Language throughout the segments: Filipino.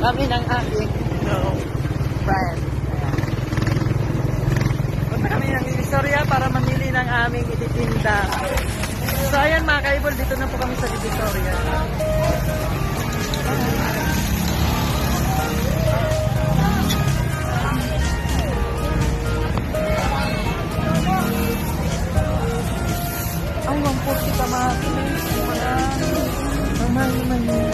kami ng aking friend. Punta kami ng Divisoria para mamili ng aming ititinda. So ayan mga kaibol, dito na po kami sa Divisoria. Ay, 140 kamatis. Mamay.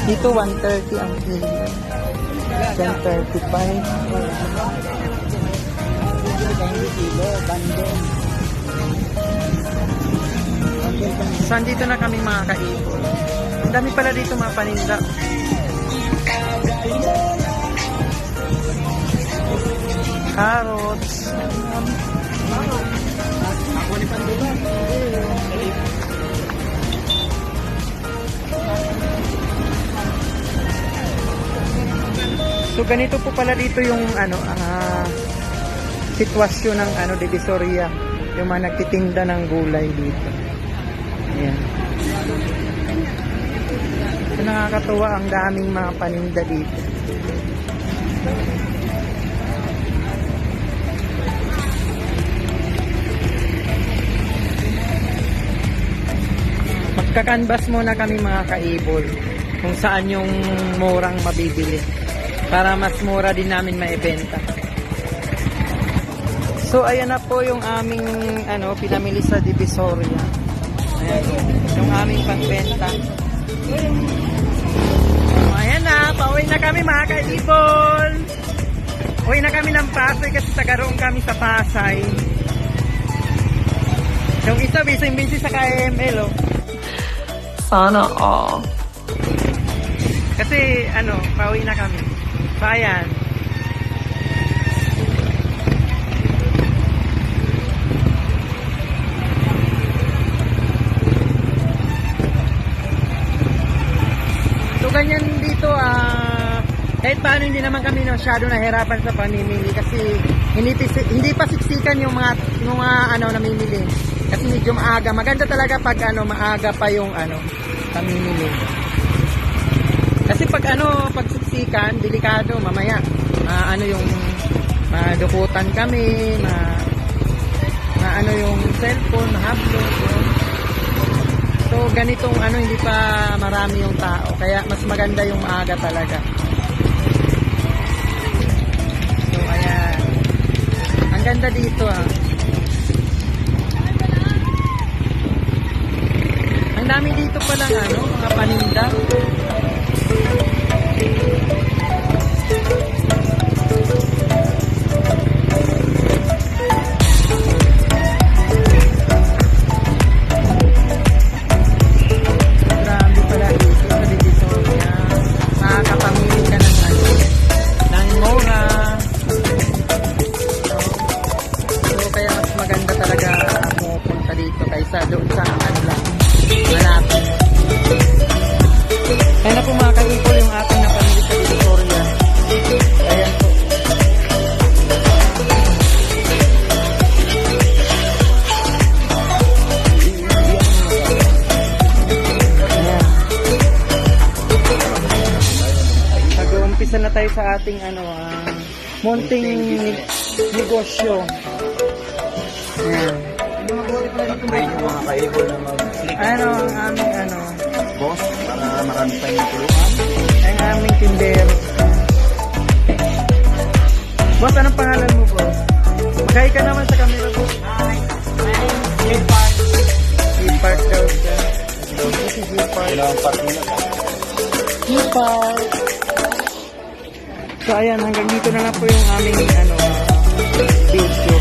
Dito 130 ang kilo. 1035. So, andito na kami mga kaibol. Ang dami pala dito mga paninda. Carrots. Ako ni Pandula. So ganito po pala dito yung sitwasyon ng Divisoria, yung mga nagtitinda ng gulay dito. Ayan. So nakakatuwa, ang daming mga paninda dito. Magkakanbas muna kami mga kaibol kung saan yung murang mabibili para mas mura din namin maibenta. So ayan na po yung aming pinamili sa Divisoria. Ayan, yung aming pagbenta. So, ayan na, pauwi na kami mga kaibol. Uwi na kami ng Pasay kasi tagaroon kami sa Pasay. Yung isa busy sa KML Sana all. Kasi pauwi na kami. Bayan. So ganyan dito kahit paano hindi naman kami masyado nahirapan sa pamimili kasi hindi pa siksikan yung mga namimili. Kasi medyo maaga. Maganda talaga pag maaga pa yung pamimili. Kasi pag siksikan, delikado mamaya. Yung madukutan kami, yung cellphone, mahablot. So ganitong hindi pa marami yung tao. Kaya mas maganda yung maaga talaga. So ayan. Ang ganda dito Ang dami dito pala mga paninda. Grabe pala dito sa Divisoria. Makakapamili ka ng mura. So kaya mas maganda talaga pupunta dito kaysa doon sa malapit. Kaya na po mga kaibol yung ating napamili sa Divisoria. Ayan po. Ayan. Nag-uumpisa na tayo sa ating munting negosyo. Ayan. Pag-pray nyo mga kaibol na mag-click ang aming boss para marami tayong tulungan. ang aming tindero. Boss, anong pangalan mo, boss? Mag-hi ka naman sa camera, boss. Hi, I'm J-Park. J-Park daw siya. This is J-Park. Ilang part nila ka? J-Park. So, ayan, hanggang dito na lang po yung aming video.